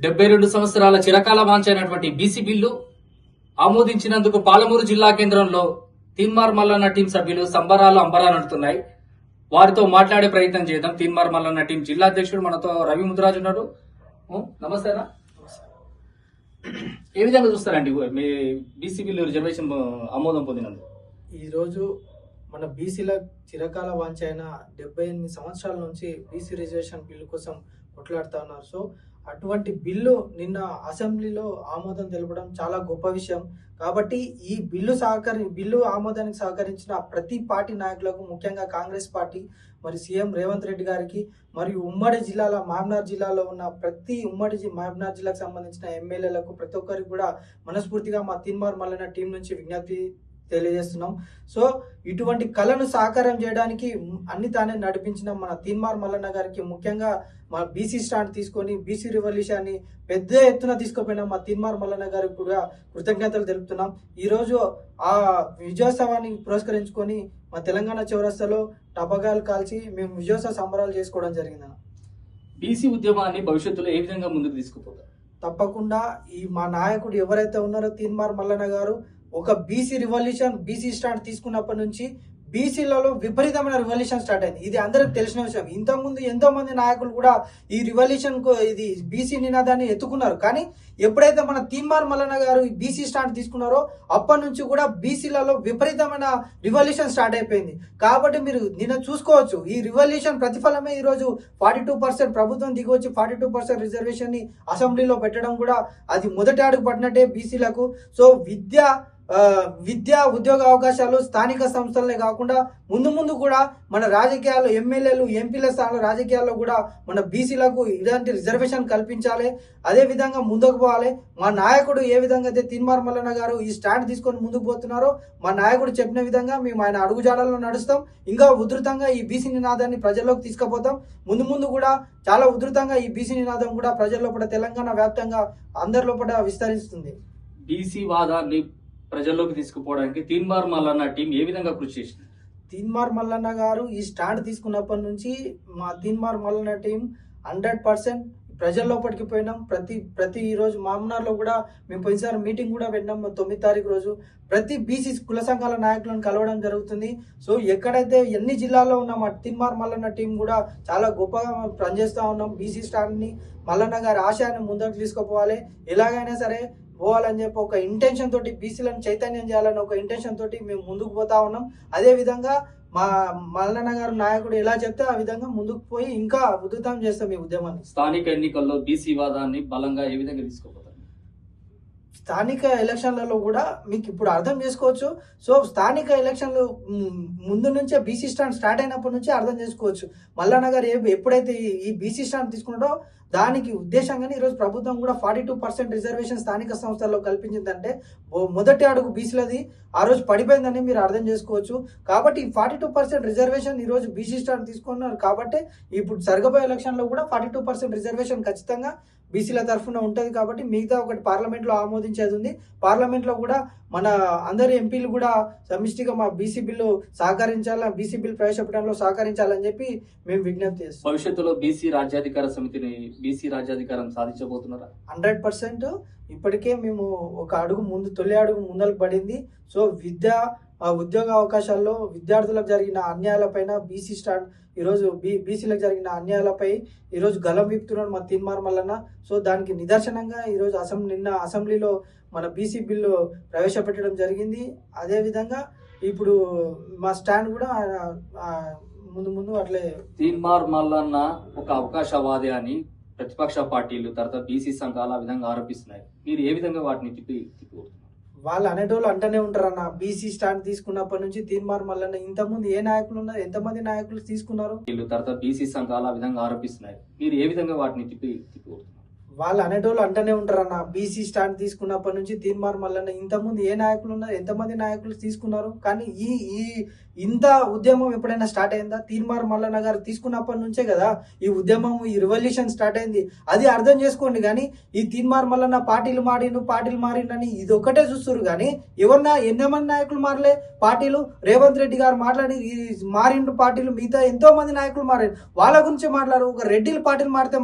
72 సంవత్సరాల చిరకాల వాంఛైనటువంటి BC bill ఆమోదించినందుకు Palamuru జిల్లా కేంద్రంలో తీన్మార్ మల్లన్న టీం సభ్యులు సంబరాలు అంబరానంటున్నాయి. వారితో మాట్లాడే ప్రయత్నం చేద్దాం. తీన్మార్ మల్లన్న టీం జిల్లా అధ్యక్షుడు మనతో రవి ముద్రాజు ఉన్నారు. నమస్తేనా. ఏ విధంగా చూస్తారండి మీ బీసీ బిల్లు రిజర్వేషన్ ఆమోదం పొందినందుకు? ఈరోజు మన బీసీల చిరకాల వాంఛైన 78 సంవత్సరాల నుంచి బీసీ రిజర్వేషన్ బిల్లు కోసం కొట్లాడుతా ఉన్నారు. సో అటువంటి బిల్లు నిన్న అసెంబ్లీలో ఆమోదం తెలపడం చాలా గొప్ప విషయం. కాబట్టి ఈ బిల్లు ఆమోదానికి సహకరించిన ప్రతి పార్టీ నాయకులకు, ముఖ్యంగా కాంగ్రెస్ పార్టీ మరి సీఎం రేవంత్ రెడ్డి గారికి, మరియు ఉమ్మడి జిల్లాల మహబూబ్నగర్ జిల్లాలో ఉన్న ప్రతి మహబూబ్నగర్ జిల్లాకు సంబంధించిన ఎమ్మెల్యేలకు ప్రతి ఒక్కరికి కూడా మనస్ఫూర్తిగా మా తీన్మార్ మల్లన్న టీం నుంచి విజ్ఞప్తి తెలియజేస్తున్నాం. సో ఇటువంటి కళను సాకారం చేయడానికి అన్ని తానే నడిపించిన మన తీన్మార్ మల్లన్న గారికి, ముఖ్యంగా మా బీసీ స్టాండ్ తీసుకొని బీసీ రివల్యూషన్ ని పెద్ద ఎత్తున తీసుకుపోయిన మా తీన్మార్ మల్లన్న గారికి కూడా కృతజ్ఞతలు తెలుపుతున్నాం. ఈరోజు ఆ విజయోత్సవాన్ని పురస్కరించుకొని మా తెలంగాణ చౌరస్తాలో టపాకాయలు కాల్చి మేము విజయోత్సవ సంబరాలు చేసుకోవడం జరిగింది. బీసీ ఉద్యమాన్ని భవిష్యత్తులో ఏ విధంగా ముందుకు తీసుకుపోతారు? తప్పకుండా ఈ మా నాయకుడు ఎవరైతే ఉన్నారో తీన్మార్ మల్లన్న గారు ఒక బీసీ రివల్యూషన్, బీసీ స్టాండ్ తీసుకున్నప్పటి నుంచి బీసీలలో విపరీతమైన రివల్యూషన్ స్టార్ట్ అయింది. ఇది అందరికి తెలిసిన విషయం. ఇంతకుముందు ఎంతో మంది నాయకులు కూడా ఈ రివల్యూషన్ ఇది బీసీ నినాదాన్ని ఎత్తుకున్నారు. కానీ ఎప్పుడైతే మన తీన్మార్ మల్లన్న గారు ఈ బీసీ స్టాండ్ తీసుకున్నారో అప్పటి నుంచి కూడా బీసీలలో విపరీతమైన రివల్యూషన్ స్టార్ట్ అయిపోయింది. కాబట్టి మీరు నిన్న చూసుకోవచ్చు, ఈ రివల్యూషన్ ప్రతిఫలమే ఈరోజు 42% ప్రభుత్వం దిగొచ్చి 42% రిజర్వేషన్ ని అసెంబ్లీలో పెట్టడం కూడా అది మొదటి అడుగు పడినట్టే బీసీలకు. సో విద్య ఉద్యోగ అవకాశాలు స్థానిక సంస్థలనే కాకుండా ముందు కూడా మన రాజకీయాలు, ఎమ్మెల్యేలు, ఎంపీల స్థానంలో రాజకీయాల్లో కూడా మన బీసీలకు ఇలాంటి రిజర్వేషన్ కల్పించాలి. అదే విధంగా ముందుకు పోవాలి. మా నాయకుడు ఏ విధంగా అయితే తీన్మార్ మల్లన్న గారు ఈ స్టాండ్ తీసుకొని ముందుకు పోతున్నారో మా నాయకుడు చెప్పిన విధంగా మేము ఆయన అడుగుజాడల్లో నడుస్తాం. ఇంకా ఉధృతంగా ఈ బీసీ నినాదాన్ని ప్రజల్లోకి తీసుకుపోతాం. ముందు కూడా చాలా ఉధృతంగా ఈ బీసీ నినాదం కూడా ప్రజల్లో కూడా తెలంగాణ వ్యాప్తంగా అందరిలో కూడా విస్తరిస్తుంది. బీసీ వాదాన్ని ప్రజల్లోకి తీసుకుపోవడానికి తీన్మార్ మల్లన్న టీం ఏ విధంగా కృషి చేసింది? తీన్మార్ మల్లన్న గారు ఈ స్టాండ్ తీసుకున్నప్పటి నుంచి మా తీన్మార్ మల్లన్న టీం 100% ప్రజల్లోపటికి పోయినాం. ప్రతి ఈ రోజు మహబూబ్నగర్లో కూడా మేము పోయినసారి మీటింగ్ కూడా పెట్టినాం. 9వ తారీఖు రోజు ప్రతి బీసీ కుల సంఘాల నాయకులను కలవడం జరుగుతుంది. సో ఎక్కడైతే ఎన్ని జిల్లాల్లో ఉన్న మా తీన్మార్ మల్లన్న టీం కూడా చాలా గొప్పగా పనిచేస్తూ ఉన్నాం. బీసీ స్టాండ్ని మల్లన్న గారి ఆశయాన్ని ముందుకు తీసుకుపోవాలి, ఎలాగైనా సరే పోవాలని చెప్పి ఒక ఇంటెన్షన్ తోటి, బీసీలను చైతన్యం చేయాలని ఒక ఇంటెన్షన్ తోటి మేము ముందుకు పోతా ఉన్నాం. అదే విధంగా మా మల్లన్న గారు నాయకుడు ఎలా చెప్తే ఆ విధంగా ముందుకు పోయి ఇంకా ఉధృతం చేస్తాం ఈ ఉద్యమాన్ని. స్థానిక ఎన్నికల్లో బీసీ వాదాన్ని బలంగా ఏ విధంగా తీసుకోపోతారు? స్థానిక ఎలక్షన్లలో కూడా మీకు ఇప్పుడు అర్థం చేసుకోవచ్చు. సో స్థానిక ఎలక్షన్లు ముందు నుంచే బీసీ స్టార్ట్ అయినప్పటి నుంచి అర్థం చేసుకోవచ్చు. మల్లన్న గారు ఎప్పుడైతే ఈ బీసీ స్టాండ్ తీసుకున్నాడో దానికి ఉద్దేశంగానే ఈరోజు ప్రభుత్వం కూడా 42% రిజర్వేషన్ స్థానిక సంస్థల్లో కల్పించిందంటే మొదటి అడుగు బీసీలది ఆ రోజు పడిపోయిందని మీరు అర్థం చేసుకోవచ్చు. కాబట్టి 42% రిజర్వేషన్ ఈరోజు బీసీ స్టాండ్ తీసుకున్నారు. కాబట్టి ఇప్పుడు జరగబోయే ఎలక్షన్లో కూడా 42% రిజర్వేషన్ ఖచ్చితంగా బీసీల తరఫున ఉంటుంది. కాబట్టి మిగతా ఒకటి పార్లమెంట్లో ఆమోదించేది ఉంది. పార్లమెంట్లో కూడా మన అందరి ఎంపీలు కూడా సమిష్టిగా మా బీసీ బిల్లు బీసీ బిల్ ప్రవేశపెట్టడంలో సహకరించాలని చెప్పి మేము విజ్ఞప్తి చేస్తాం. భవిష్యత్తులో బీసీ రాజ్యాధికార సమితిని బీసీ రాజ్యాధికారం సాధించబోతున్నారా? 100% ఇప్పటికే మేము ఒక తొలి అడుగు ముందలకు పడింది. సో ఉద్యోగ అవకాశాల్లో విద్యార్థులకు జరిగిన అన్యాయాలపైన బీసీ స్టాండ్ ఈరోజు బీసీలకు జరిగిన అన్యాయాలపై ఈరోజు గలం విప్పుతున్నాడు మా తీన్మార్ మల్లన్న. సో దానికి నిదర్శనంగా ఈరోజు నిన్న అసెంబ్లీలో మన బీసీ బిల్లు ప్రవేశపెట్టడం జరిగింది. అదేవిధంగా ఇప్పుడు మా స్టాండ్ కూడా ముందు అట్లే. తీన్మార్ మల్లన్న ఒక అవకాశవాది అని ప్రతిపక్ష పార్టీలు, తర్వాత బీసీ సంఘాలు ఆ విధంగా ఆరోపిస్తున్నాయి. మీరు ఏ విధంగా వాటిని తిప్పికొడుతున్నారు? వాళ్ళు అనేటోళ్ళు అంటనే ఉంటారన్న. బీసీ స్టాండ్ తీసుకున్నప్పటి నుంచి తీన్మార్ మల్లన్న ఇంతకుముందు ఏ నాయకులు ఉన్నారు, ఎంతమంది నాయకులు తీసుకున్నారు? తర్వాత బీసీ సంఘాలు ఆ విధంగా ఆరోపిస్తున్నాయి. మీరు ఏ విధంగా వాటిని తిప్పికొడుతున్నారు? వాళ్ళు అనేటోళ్ళు అంటనే ఉంటారన్న. బీసీ స్టాండ్ తీసుకున్నప్పటి నుంచి తీన్మార్ మల్లన్న ఇంతకుముందు ఏ నాయకులు ఉన్నారు, ఎంతమంది నాయకులు తీసుకున్నారు? కానీ ఇంత ఉద్యమం ఎప్పుడైనా స్టార్ట్ అయిందా? తీన్మార్ మల్లన్న గారు తీసుకున్నప్పటి నుంచే కదా ఈ ఉద్యమం, ఈ రివల్యూషన్ స్టార్ట్ అయింది. అది అర్థం చేసుకోండి. కానీ ఈ తీన్మార్ మల్లన్న పార్టీలు మారిండని ఇది ఒక్కటే చూస్తున్నారు. కానీ ఎవరన్నా ఎంతమంది నాయకులు మారలే పార్టీలు? రేవంత్ రెడ్డి గారు మాట్లాడి మారిండు పార్టీలు, మిగతా ఎంతో మంది నాయకులు మారారు. వాళ్ళ గురించి మాట్లాడారు. ఒక రెడ్డిల పార్టీలు మారితే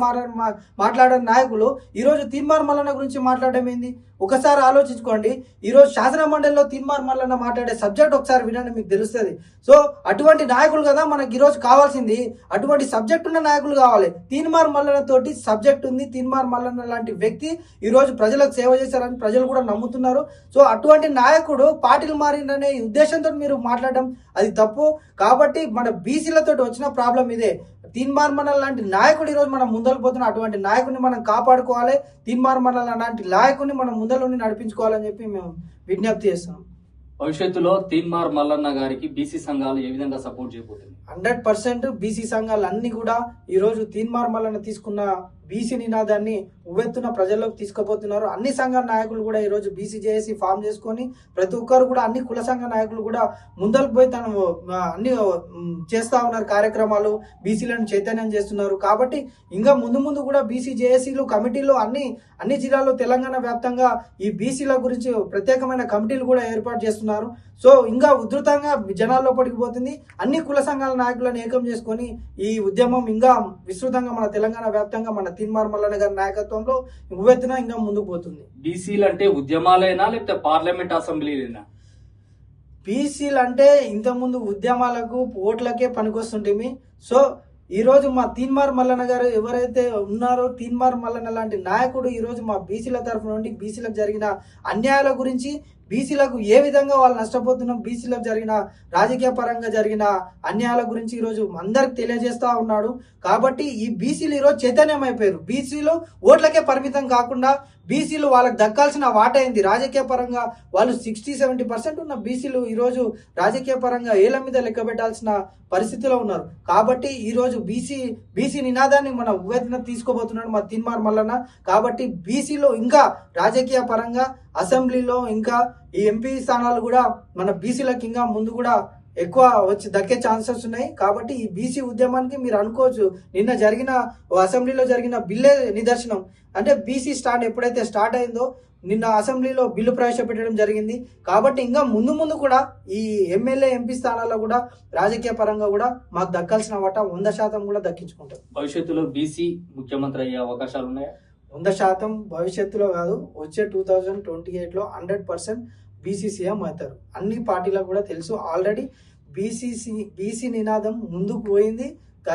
మాట్లాడని నాయకులు ఈరోజు తీన్మార్ మల్లన్న గురించి మాట్లాడడం ఏంది? ఒకసారి ఆలోచించుకోండి. ఈరోజు శాసన మండలిలో తీన్మార్ మల్లన్న మాట్లాడే సబ్జెక్ట్ ఒకసారి వినండి, మీకు తెలుస్తుంది. సో అటువంటి నాయకులు కదా మనకి ఈరోజు కావాల్సింది. అటువంటి సబ్జెక్ట్ ఉన్న నాయకులు కావాలి. తీన్మార్ మల్లన్న తోటి సబ్జెక్ట్ ఉంది. తీన్మార్ మల్లన్న లాంటి వ్యక్తి ఈరోజు ప్రజలకు సేవ చేశారని ప్రజలు కూడా నమ్ముతున్నారు. సో అటువంటి నాయకుడు పార్టీలు మారిందనే ఉద్దేశంతో మీరు మాట్లాడడం అది తప్పు. కాబట్టి మన బీసీలతో వచ్చిన ప్రాబ్లం ఇదే. తీన్మార్ మల్లన్న లాంటి నాయకుడు ఈరోజు మనం ముందరకు పోతున్న అటువంటి నాయకుడిని మనం కాపాడుకోవాలి. తీన్మార్ మల్లన్న లాంటి నాయకుడిని మనం ముందర నడిపించుకోవాలని చెప్పి మేము విజ్ఞప్తి చేస్తున్నాం. భవిష్యత్తులో తీన్మార్ మల్లన్న గారికి బీసీ సంఘాలు ఏ విధంగా సపోర్ట్ చేయబోతుంది? 100% బీసీ సంఘాలు అన్ని కూడా ఈరోజు తీన్మార్ మల్లన్న తీసుకున్న బీసీ నినాదాన్ని ఉవ్వెత్తున ప్రజల్లోకి తీసుకుపోతున్నారు. అన్ని సంఘ నాయకులు కూడా ఈరోజు బీసీ జేఏసీ ఫామ్ చేసుకొని ప్రతి ఒక్కరు కూడా అన్ని కుల సంఘ నాయకులు కూడా ముందరకు పోయి తను అన్ని చేస్తా ఉన్నారు. కార్యక్రమాలు బీసీలను చైతన్యం చేస్తున్నారు. కాబట్టి ఇంకా ముందు కూడా బీసీ జేఏసీలు కమిటీలు అన్ని జిల్లాల్లో తెలంగాణ వ్యాప్తంగా ఈ బీసీల గురించి ప్రత్యేకమైన కమిటీలు కూడా ఏర్పాటు చేస్తున్నారు. సో ఇంకా ఉధృతంగా జనాల్లో పడిపోతుంది. అన్ని కుల సంఘాల నాయకులను ఏకం చేసుకొని ఈ ఉద్యమం ఇంకా విస్తృతంగా మన తెలంగాణ వ్యాప్తంగా మన తీన్మార్ మల్లన్న గారి నాయకత్వంలో ఉవ్వెత్తున ఇంకా ముందుకు పోతుంది. బీసీలు అంటే ఉద్యమాలైనా లేకపోతే పార్లమెంట్ అసెంబ్లీలేనా? బీసీలు అంటే ఇంతకుముందు ఉద్యమాలకు ఓట్లకే పనికొస్తుంటిమి. సో ఈరోజు మా తీన్మార్ మల్లన్న గారు ఎవరైతే ఉన్నారో, తీన్మార్ మల్లన్న లాంటి నాయకుడు ఈరోజు మా బీసీల తరఫు నుండి బీసీలకు జరిగిన అన్యాయాల గురించి, బీసీలకు ఏ విధంగా వాళ్ళు నష్టపోతున్నాం, బీసీలకు జరిగిన రాజకీయ పరంగా జరిగిన అన్యాయాల గురించి ఈరోజు అందరికి తెలియజేస్తా ఉన్నాడు. కాబట్టి ఈ బీసీలు ఈరోజు చైతన్యం అయిపోయారు. బీసీలు ఓట్లకే పరిమితం కాకుండా బీసీలు వాళ్ళకి దక్కాల్సిన వాటా అయింది. రాజకీయ పరంగా వాళ్ళు 60-70% ఉన్న బీసీలు ఈరోజు రాజకీయ పరంగా ఏళ్ల మీద లెక్క పెట్టాల్సిన పరిస్థితిలో ఉన్నారు. కాబట్టి ఈరోజు బీసీ నినాదాన్ని మన ఉవ్వెత్తున తీసుకోబోతున్నాడు మా తీన్మార్ మల్లన్న. కాబట్టి బీసీలో ఇంకా రాజకీయ పరంగా అసెంబ్లీలో ఇంకా ఈ ఎంపీ స్థానాలు కూడా మన బీసీలకు ఇంకా ముందు కూడా ఎక్కువ వచ్చి దక్కే ఛాన్సెస్ ఉన్నాయి. కాబట్టి ఈ బీసీ ఉద్యమానికి మీరు అనుకోవచ్చు, నిన్న జరిగిన అసెంబ్లీలో జరిగిన బిల్లే నిదర్శనం. అంటే బీసీ స్టాండ్ ఎప్పుడైతే స్టార్ట్ అయిందో నిన్న అసెంబ్లీలో బిల్లు ప్రవేశపెట్టడం జరిగింది. కాబట్టి ఇంకా ముందు కూడా ఈ ఎమ్మెల్యే ఎంపీ స్థానాల్లో కూడా రాజకీయ పరంగా కూడా మాకు దక్కాల్సిన వాటా 100% కూడా దక్కించుకుంటాం. భవిష్యత్తులో బీసీ ముఖ్యమంత్రి అయ్యే అవకాశాలు ఉన్నాయా? 100% భవిష్యత్తులో కాదు, వచ్చే 2028లో 100% బీసీ సీఎం అవుతారు. అన్ని పార్టీలకు కూడా తెలుసు. ఆల్రెడీ బీసీ నినాదం ముందుకు పోయింది.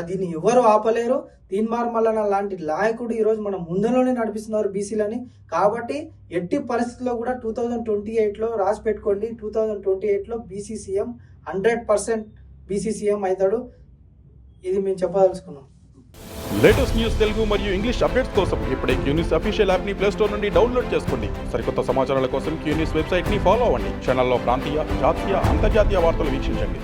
దీన్ని ఎవరు ఆపలేరు. తీన్మార్ మల్లన్న లాంటి నాయకుడు ఈరోజు మనం ముందులోనే నడిపిస్తున్నారు బీసీలని. కాబట్టి ఎట్టి పరిస్థితుల్లో కూడా 2028లో రాసి పెట్టుకోండి, 2028లో బీసీ సీఎం 100% బీసీ సీఎం అవుతాడు. ఇది మేము చెప్పదలుచుకున్నాం. లేటెస్ట్ న్యూస్ తెలుగు మరియు ఇంగ్లీష్ అప్డేట్స్ కోసం ఇప్పుడే క్యూన్యూస్ అఫీషియల్ యాప్ ని ప్లే స్టోర్ నుండి డౌన్లోడ్ చేసుకోండి. సరికొత్త సమాచారాల కోసం క్యూన్యూస్ వెబ్సైట్ ని ఫాలో అవ్వండి. ఛానల్లో ప్రాంతీయ, జాతీయ, అంతర్జాతీయ వార్తలు వీక్షించండి.